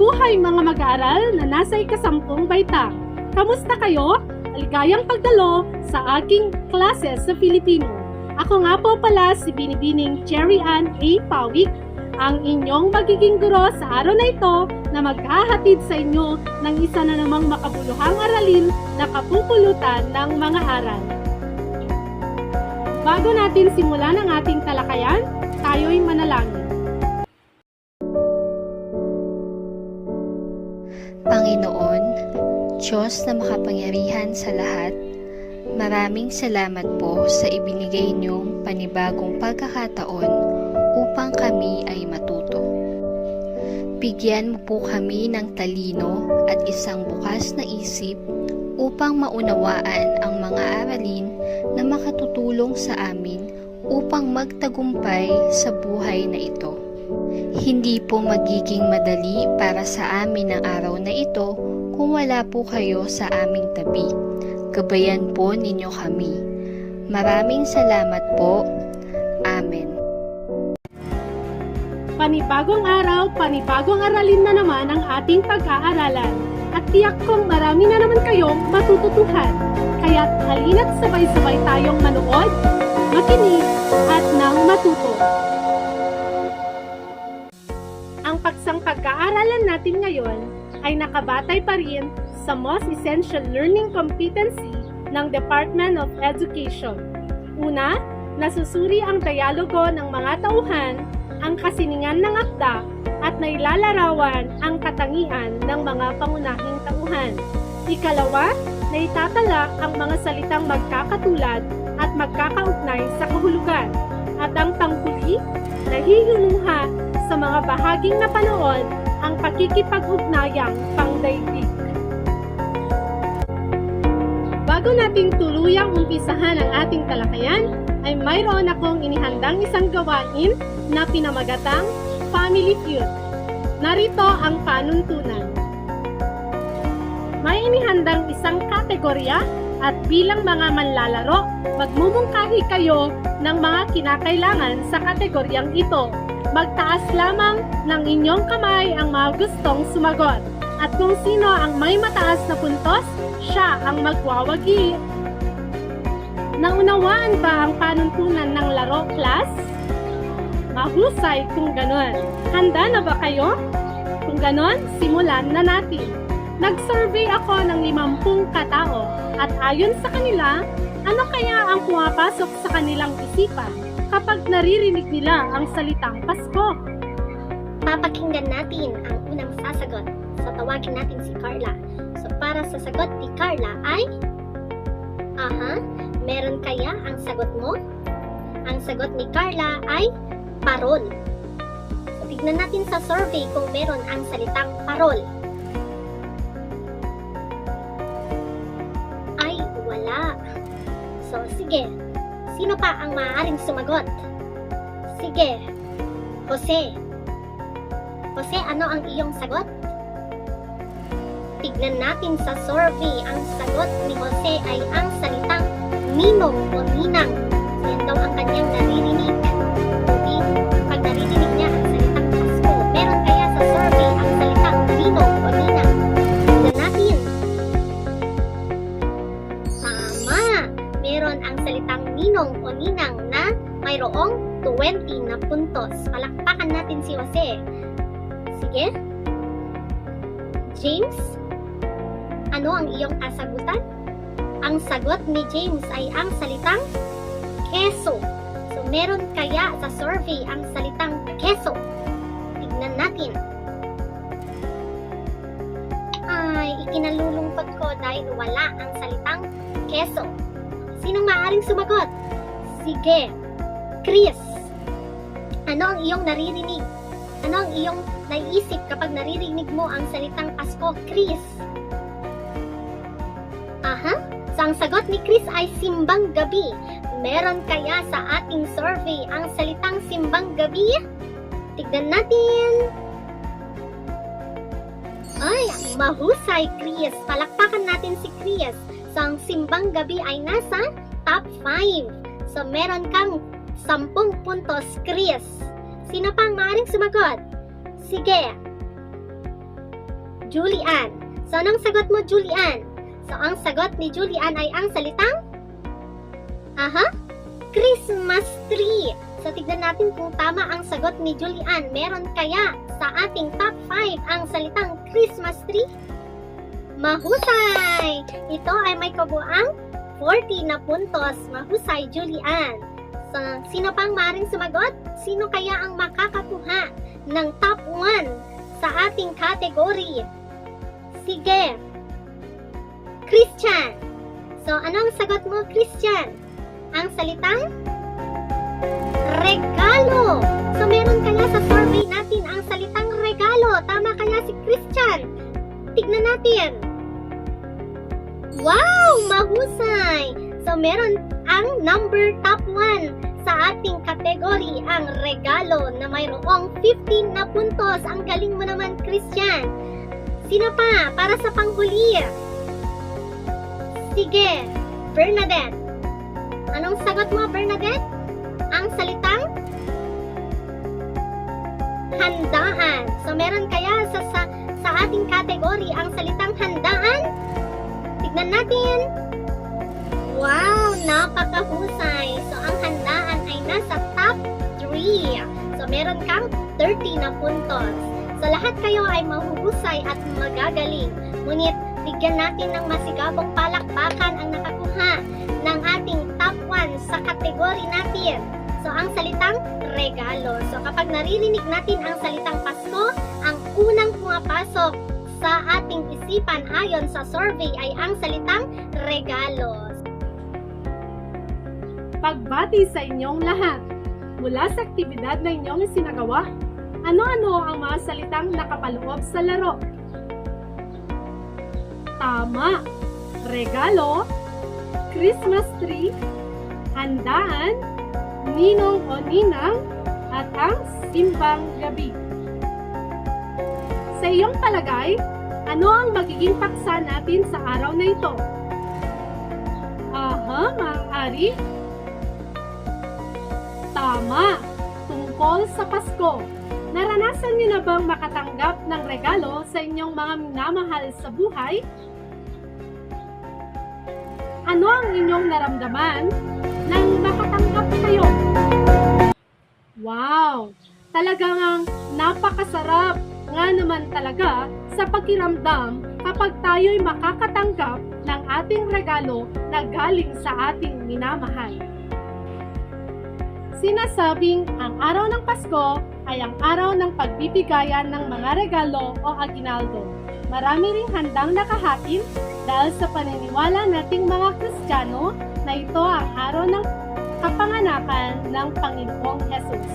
Mabuhay mga mag-aaral na nasa ikasampung baitang. Kamusta kayo? Maligayang pagdalo sa aking klase sa Filipino. Ako nga po pala si Binibining Cherry Ann A. Pawik, ang inyong magiging guro sa araw na ito na maghahatid sa inyo ng isa na namang makabuluhang aralin na kapupulutan ng mga aral. Bago natin simulan ang ating talakayan, tayo'y manalangin. Panginoon, Diyos na makapangyarihan sa lahat, maraming salamat po sa ibinigay niyong panibagong pagkakataon upang kami ay matuto. Bigyan mo po kami ng talino at isang bukas na isip upang maunawaan ang mga aralin na makatutulong sa amin upang magtagumpay sa buhay na ito. Hindi po magiging madali para sa amin ang araw na ito kung wala po kayo sa aming tabi. Gabayan po ninyo kami. Maraming salamat po. Amen. Panibagong araw, panibagong aralin na naman ang ating pag-aaralan. At tiyak kong marami na naman kayong matututuhan. Kaya't halina't sabay-sabay tayong manood, makinig, at nang matuto. Ang paksang pag-aaralan natin ngayon ay nakabatay pa rin sa most essential learning competency ng Department of Education. Una, nasusuri ang dialogo ng mga tauhan, ang kasiningan ng akda, at nailalarawan ang katangian ng mga pangunahing tauhan. Ikalawa, naitatala ang mga salitang magkakatulad at magkakaugnay sa kahulugan. At ang panghuli, nahihinuha sa mga bahaging napanood ang pakikipag-ugnayang pangdaigdig. Bago nating tuluyang umpisahan ang ating talakayan, ay mayroon akong inihandang isang gawain na pinamagatang Family Feud. Narito ang panuntunan. May inihandang isang kategorya at bilang mga manlalaro, magmumungkahi kayo ng mga kinakailangan sa kategoryang ito. Magtaas lamang ng inyong kamay ang mga gustong sumagot. At kung sino ang may mataas na puntos, siya ang magwawagi. Naunawaan ba ang panuntunan ng laro, class? Mahusay kung ganon. Handa na ba kayo? Kung ganon, simulan na natin. Nag-survey ako ng 50 katao at ayon sa kanila, ano kaya ang pumapasok sa kanilang isipan kapag naririnig nila ang salitang Pasko? Papakinggan natin ang unang sasagot. So, tawagin natin si Carla. So, para sa sagot ni Carla ay, meron kaya ang sagot mo? Ang sagot ni Carla ay parol. So, tignan natin sa survey kung meron ang salitang parol. Ay, wala. So, sige. Sino pa ang maaaring sumagot? Sige. Jose. Jose, ano ang iyong sagot? Tignan natin sa survey. Ang sagot ni Jose ay ang salitang ninong o ninang. Yan daw ang kanyang naririnig. Pag naririnig niya ang salitang Pasko, meron kaya sa survey ang salitang ninong o ninang? Tignan natin. Tama! Meron ang salitang ninong o ninang na mayroong 20 na puntos. Palakpakan natin si Jose. Sige. James, ano ang iyong kasagutan? Ang sagot ni James ay ang salitang keso. So, meron kaya sa survey ang salitang keso? Tignan natin. Ay, ikinalulungkot ko dahil wala ang salitang keso. Sinong maaaring sumagot? Sige. Chris, ano ang iyong naririnig? Ano ang iyong naiisip kapag naririnig mo ang salitang Pasko, Chris? So, ang sagot ni Chris ay simbang gabi. Meron kaya sa ating survey ang salitang simbang gabi? Tignan natin. Ay, mahusay, Chris. Palakpakan natin si Chris. So, ang simbang gabi ay nasa top 5. So, meron kang 10 puntos, Chris. Sino pang maaaring sumagot? Sige. Julian. So, anong sagot mo, Julian? So, ang sagot ni Julian ay ang salitang Christmas tree. So, tignan natin kung tama ang sagot ni Julian. Meron kaya sa ating top 5 ang salitang Christmas tree? Mahusay! Ito ay may kabuang 40 na puntos. Mahusay, Julian. So, sino pang maaaring sumagot? Sino kaya ang makakakuha ng top 1 sa ating category? Sige. Christian. So, anong sagot mo, Christian? Ang salitang regalo. So, meron kaya sa survey natin ang salitang regalo. Tama kaya si Christian? Tignan natin. Wow! Mahusay! So, meron ang number top 1 sa ating kategory, ang regalo na mayroong 15 na puntos. Ang galing mo naman, Christian. Sino pa? Para sa panghuli. Sige, Bernadette. Anong sagot mo, Bernadette? Ang salitang handaan. So, meron kaya sa ating kategory ang salitang handaan? Tignan natin. Wow! Napakahusay! So, ang handaan ay nasa top 3. So, meron kang 30 na puntos. So, lahat kayo ay mahuhusay at magagaling. Ngunit, bigyan natin ng masigabong palakpakan ang nakakuha ng ating top 1 sa kategory natin. So, ang salitang regalo. So, kapag naririnig natin ang salitang Pasko, ang unang pumapasok sa ating isipan ayon sa survey ay ang salitang regalo. Pagbati sa inyong lahat. Mula sa aktibidad na inyong isinagawa, ano-ano ang mga salitang nakapaloob sa laro? Tama! Regalo, Christmas tree, handaan, ninong o ninang, at ang simbang gabi. Sa iyong palagay, ano ang magiging paksa natin sa araw na ito? Maaari. Tama! Tungkol sa Pasko. Naranasan niyo na bang makatanggap ng regalo sa inyong mga minamahal sa buhay? Ano ang inyong naramdaman nang makatanggap kayo? Wow! Talagang napakasarap nga naman talaga sa pakiramdam kapag tayo'y makakatanggap ng ating regalo na galing sa ating minamahal. Sinasabing ang araw ng Pasko ay ang araw ng pagbibigayan ng mga regalo o aguinaldo. Marami ring handang nakahain dahil sa paniniwala nating mga Kristiyano na ito ang araw ng kapanganakan ng Panginoong Hesus.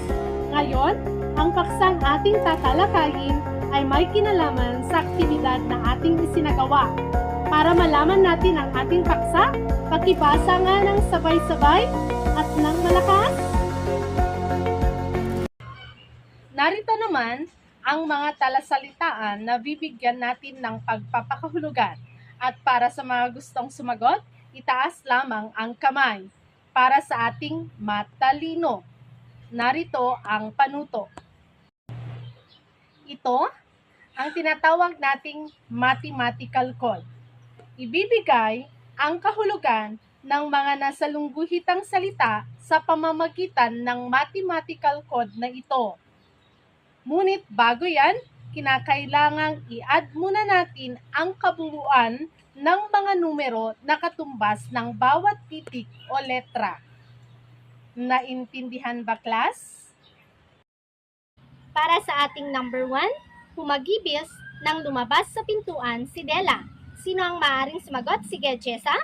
Ngayon, ang paksang ating tatalakayin ay may kinalaman sa aktibidad na ating isinagawa. Para malaman natin ang ating paksa, pakibasa nga ng sabay-sabay at ng malakas. Narito naman ang mga talasalitaan na bibigyan natin ng pagpapakahulugan. At para sa mga gustong sumagot, itaas lamang ang kamay para sa ating matalino. Narito ang panuto. Ito ang tinatawag nating mathematical code. Ibibigay ang kahulugan ng mga nasalungguhitang salita sa pamamagitan ng mathematical code na ito. Ngunit bago yan, kinakailangang i-add muna natin ang kabuuan ng mga numero na katumbas ng bawat titik o letra. Naintindihan ba, class? Para sa ating number 1, humagibis nang lumabas sa pintuan si Della. Sino ang maaaring sumagot? Sige, Jessa.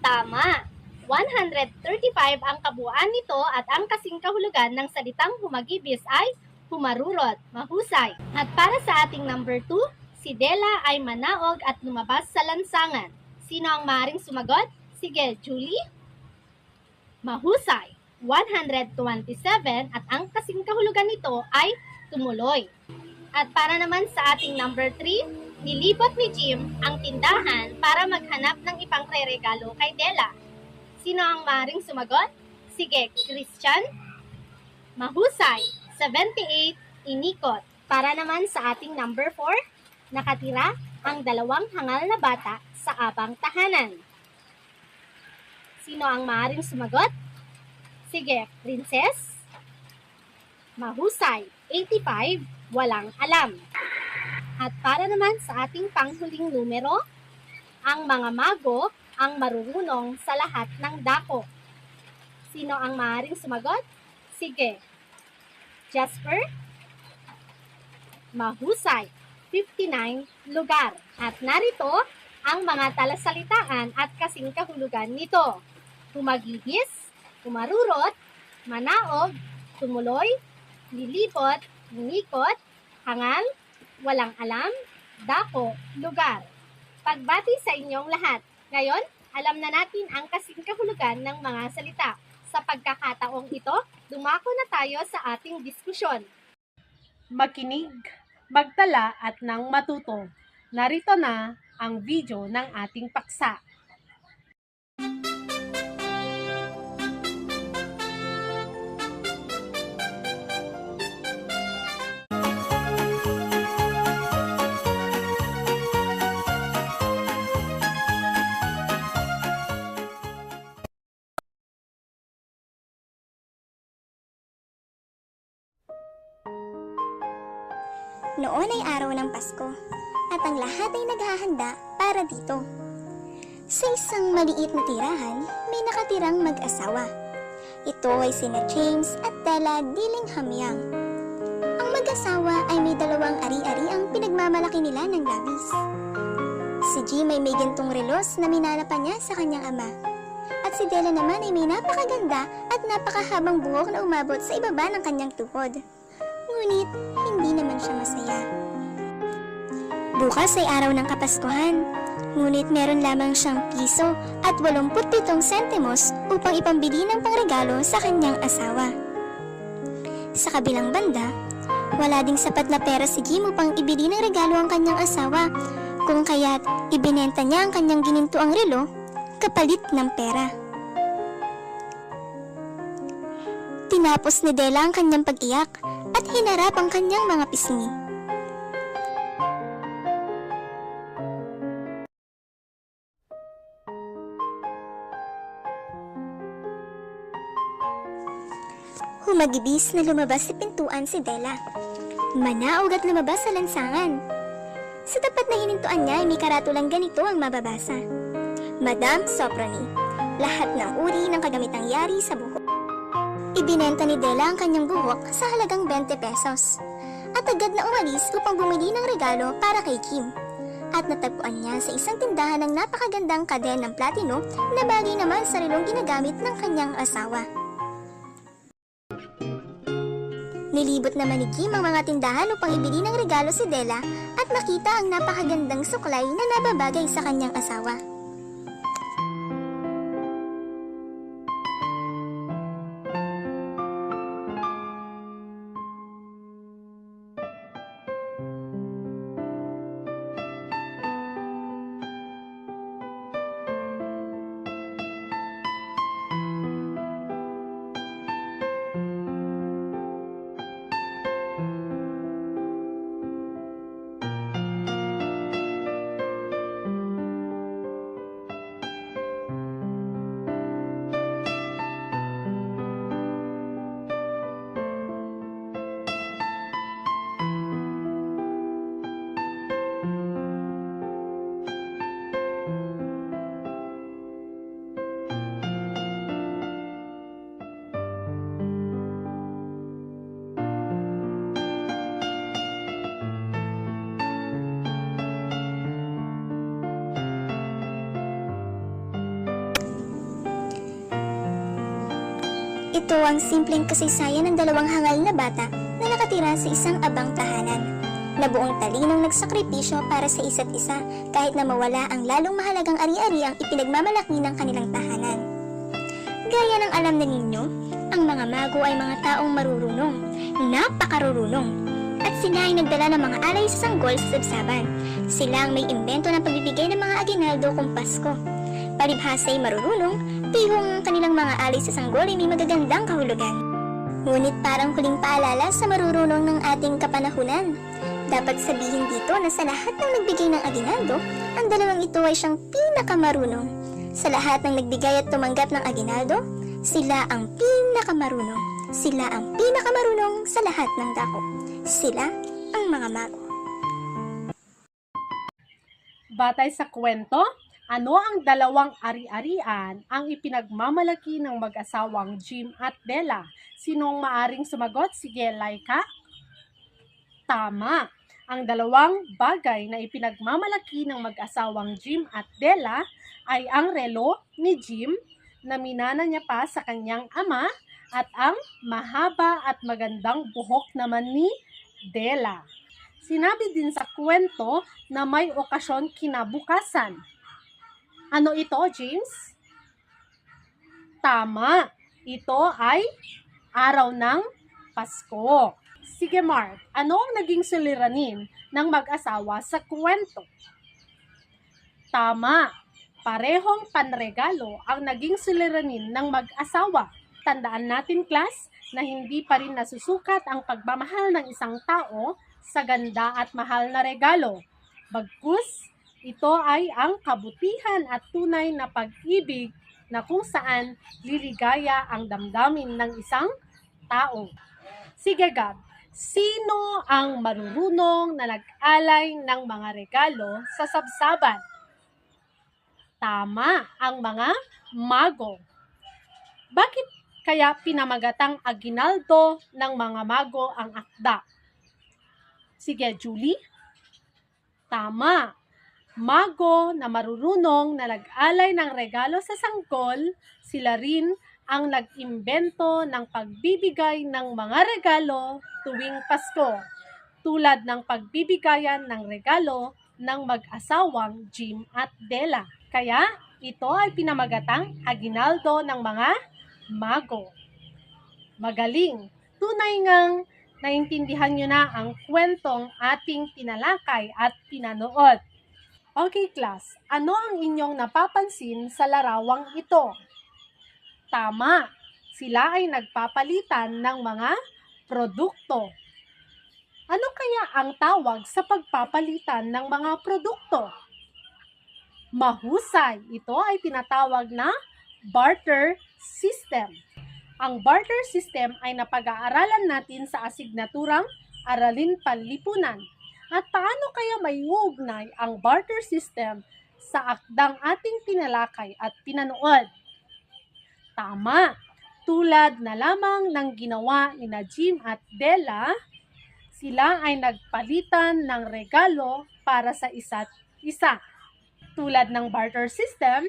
Tama! 135 ang kabuuan nito at ang kasing kahulugan ng salitang humagibis ay humarurot, mahusay. At para sa ating number 2, si Della ay manaog at lumabas sa lansangan. Sino ang maaaring sumagot? Sige, Julie. Mahusay. 127 at ang kasing kahulugan nito ay tumuloy. At para naman sa ating number 3, nilibot ni Jim ang tindahan para maghanap ng ipangre-regalo kay Della. Sino ang maaaring sumagot? Sige, Christian. Mahusay. 78, inikot. Para naman sa ating number 4, nakatira ang dalawang hangal na bata sa abang tahanan. Sino ang maaaring sumagot? Sige, Princess. Mahusay, 85, walang alam. At para naman sa ating panghuling numero, ang mga mago ang marurunong sa lahat ng dako. Sino ang maaaring sumagot? Sige. Jasper? Mahusay, 59, lugar. At narito ang mga talasalitaan at kasing kahulugan nito. Humagihis, umarurot, manaog, tumuloy, lilipot, ngikot, hangal, walang alam, dako, lugar. Pagbati sa inyong lahat. Ngayon, alam na natin ang kasing kahulugan ng mga salita. Sa pagkakataong ito, dumako na tayo sa ating diskusyon. Makinig, magtala at nang matuto. Narito na ang video ng ating paksa. Noon ay araw ng Pasko, at ang lahat ay naghahanda para dito. Sa isang maliit na tirahan, may nakatirang mag-asawa. Ito ay sina James at Della Dillingham-Young. Ang mag-asawa ay may dalawang ari-ari ang pinagmamalaki nila ng labis. Si Jim ay may gintong relos na minana pa niya sa kanyang ama. At si Della naman ay may napakaganda at napakahabang buhok na umabot sa ibaba ng kanyang tuhod. Ngunit, hindi naman siya masaya. Bukas ay araw ng Kapaskuhan, ngunit meron lamang siyang piso at 87 sentimos upang ipambili ng pangregalo sa kanyang asawa. Sa kabilang banda, wala ding sapat na pera si Jim upang ibili ng regalo ang kanyang asawa, kung kaya't ibinenta niya ang kanyang ginintuang relo kapalit ng pera. Tinapos ni Della ang kanyang pag-iyak at hinarap ang kanyang mga pisngi. Humagibis na lumabas sa pintuan si Della. Manaog at lumabas sa lansangan. Sa tapat na hinintuan niya ay may karatulang ganito ang mababasa: Madam Soproni, lahat ng uri ng kagamitang yari sa buhok. Ibinenta ni Della ang kanyang buhok sa halagang 20 pesos at agad na umalis upang bumili ng regalo para kay Kim. At natagpuan niya sa isang tindahan ng napakagandang kaden ng platino na bagay naman sa relong ginagamit ng kanyang asawa. Nilibot naman ni Kim ang mga tindahan upang ibili ng regalo si Della at nakita ang napakagandang suklay na nababagay sa kanyang asawa. Ito ang simpleng kasaysayan ng dalawang hangal na bata na nakatira sa isang abang tahanan, na buong talinong nagsakripisyo para sa isa't isa kahit na mawala ang lalong mahalagang ari-ari ang ipinagmamalaki ng kanilang tahanan. Gaya ng alam na ninyo, ang mga mago ay mga taong marurunong, napakarurunong, at sila ay nagdala ng mga alay sa sanggol sa sabsaban. Sila ang may imbento ng pagbibigay ng mga aginaldo kung Pasko. Palibhasa ay marurunong, tihong ang kanilang mga alay sa sanggol ay may magagandang kahulugan. Ngunit parang huling paalala sa marurunong ng ating kapanahunan. Dapat sabihin dito na sa lahat ng nagbigay ng aginaldo, ang dalawang ito ay siyang pinakamarunong. Sa lahat ng nagbigay at tumanggap ng aginaldo, sila ang pinakamarunong. Sila ang pinakamarunong sa lahat ng dako. Sila ang mga mago. Batay sa kwento, ano ang dalawang ari-arian ang ipinagmamalaki ng mag-asawang Jim at Della? Sinong maaring sumagot? Sige, Laika. Tama. Ang dalawang bagay na ipinagmamalaki ng mag-asawang Jim at Della ay ang relo ni Jim na minana niya pa sa kanyang ama at ang mahaba at magandang buhok naman ni Della. Sinabi din sa kwento na may okasyon kinabukasan. Ano ito, James? Tama. Ito ay araw ng Pasko. Sige, Mark. Ano ang naging suliranin ng mag-asawa sa kwento? Tama. Parehong panregalo ang naging suliranin ng mag-asawa. Tandaan natin, class, na hindi pa rin nasusukat ang pagmamahal ng isang tao sa ganda at mahal na regalo. Bagkus, ito ay ang kabutihan at tunay na pag-ibig na kung saan liligaya ang damdamin ng isang tao. Sige, Gab, sino ang marurunong na nag-alay ng mga regalo sa sabsaban? Tama, ang mga mago. Bakit kaya pinamagatang aginaldo ng mga mago ang akda? Sige, Julie. Tama. Mago na marurunong na nag-alay ng regalo sa sanggol, sila rin ang nag-imbento ng pagbibigay ng mga regalo tuwing Pasko, tulad ng pagbibigayan ng regalo ng mag-asawang Jim at Della. Kaya ito ay pinamagatang aginaldo ng mga mago. Magaling! Tunay ngang naintindihan nyo na ang kwentong ating tinalakay at pinanood. Okay, class, ano ang inyong napapansin sa larawang ito? Tama, sila ay nagpapalitan ng mga produkto. Ano kaya ang tawag sa pagpapalitan ng mga produkto? Mahusay, ito ay tinatawag na barter system. Ang barter system ay napag-aaralan natin sa asignaturang Aralin Panlipunan. At paano kaya may uugnay ang barter system sa akdang ating tinalakay at pinanood? Tama, tulad na lamang ng ginawa ni Jim at Della, sila ay nagpalitan ng regalo para sa isa't isa. Tulad ng barter system,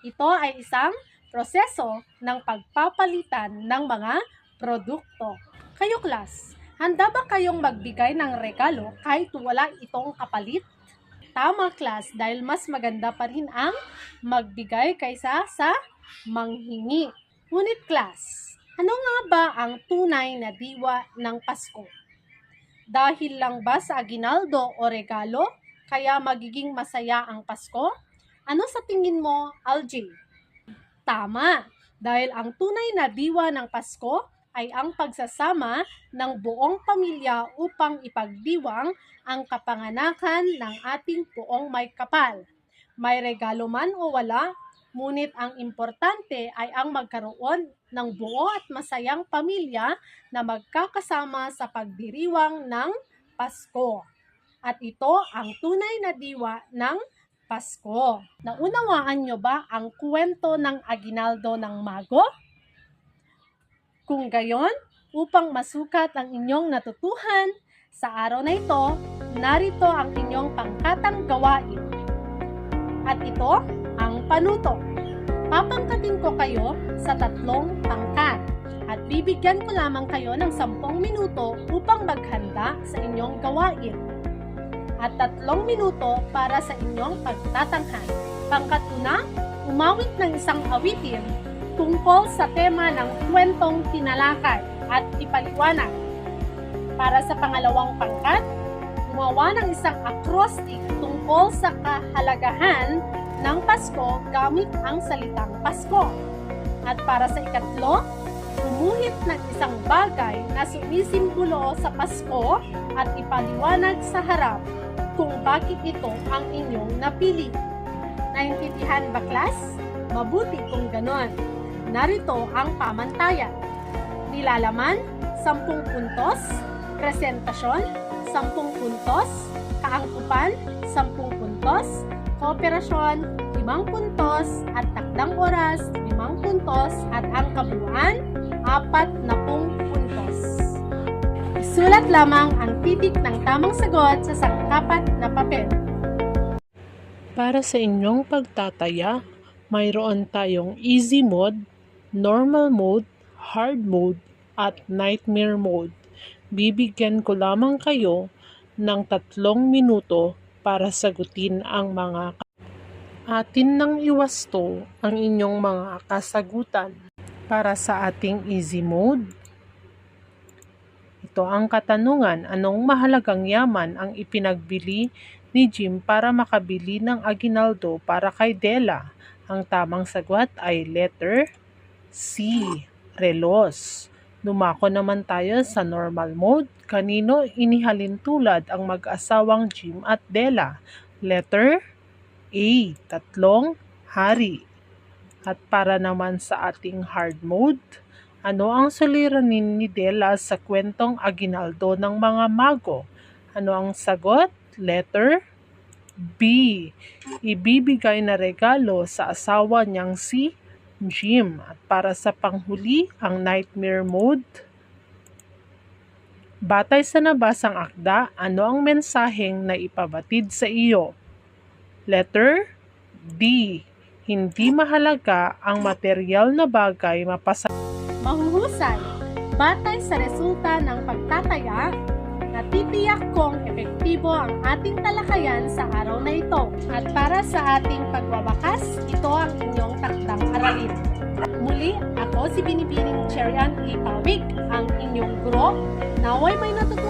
ito ay isang proseso ng pagpapalitan ng mga produkto. Kayo, class, handa ba kayong magbigay ng regalo kahit wala itong kapalit? Tama, class, dahil mas maganda pa rin ang magbigay kaysa sa manghingi. Ngunit, class, ano nga ba ang tunay na diwa ng Pasko? Dahil lang ba sa aginaldo o regalo, kaya magiging masaya ang Pasko? Ano sa tingin mo, Algie? Tama, dahil ang tunay na diwa ng Pasko ay ang pagsasama ng buong pamilya upang ipagdiwang ang kapanganakan ng ating poong may kapal. May regalo man o wala, ngunit ang importante ay ang magkaroon ng buo at masayang pamilya na magkakasama sa pagdiriwang ng Pasko. At ito ang tunay na diwa ng Pasko. Naunawaan nyo ba ang kwento ng aginaldo ng mago? Kung gayon, upang masukat ang inyong natutuhan sa araw na ito, narito ang inyong pangkatang gawain. At ito ang panuto. Papangkatin ko kayo sa 3 pangkat at bibigyan ko lamang kayo ng 10 minuto upang maghanda sa inyong gawain at 3 minuto para sa inyong pagtatanghal. Pangkat 1, umawit ng isang awitin tungkol sa tema ng kwentong tinalakay at ipaliwanag. Para sa pangalawang pangkat, gumawa ng isang acrostic tungkol sa kahalagahan ng Pasko gamit ang salitang Pasko. At para sa ikatlo, Gumuhit ng isang bagay na sumisimbolo sa Pasko at ipaliwanag sa harap kung bakit ito ang inyong napili. Naintindihan ba, class? Mabuti kung ganon. Narito ang pamantayan. Nilalaman, 10 puntos. Presentasyon, 10 puntos. Kaangkupan, 10 puntos. Kooperasyon, 5 puntos. At takdang oras, 5 puntos. At ang kabuuan, 40 puntos. Isulat lamang ang titik ng tamang sagot sa sangkapat na papel. Para sa inyong pagtataya, mayroon tayong easy mode, normal mode, hard mode, at nightmare mode. Bibigyan ko lamang kayo ng 3 minuto para sagutin ang mga atin nang iwasto ang inyong mga kasagutan. Para sa ating easy mode, ito ang katanungan, anong mahalagang yaman ang ipinagbili ni Jim para makabili ng aginaldo para kay Della? Ang tamang sagot ay letter C, relos. Dumako naman tayo sa normal mode. Kanino inihalin tulad ang mag-asawang Jim at Della? Letter A, 3 hari. At para naman sa ating hard mode, ano ang suliranin ni Della sa kwentong aginaldo ng mga mago? Ano ang sagot? Letter B, ibibigay na regalo sa asawa niyang si Jim. At para sa panghuli, ang nightmare mode. Batay sa nabasang akda, ano ang mensaheng na ipabatid sa iyo? Letter D, hindi mahalaga ang material na bagay Mahuhusay. Batay sa resulta ng pagtataya, natitiyak kong epektibo ang ating talakayan sa araw na ito. At para sa ating pagwawakas, ito ang inyong takdang aralin. Muli, ako si Binibining Cherry Ann E. Pawig, ang inyong guro. Naway may natutunan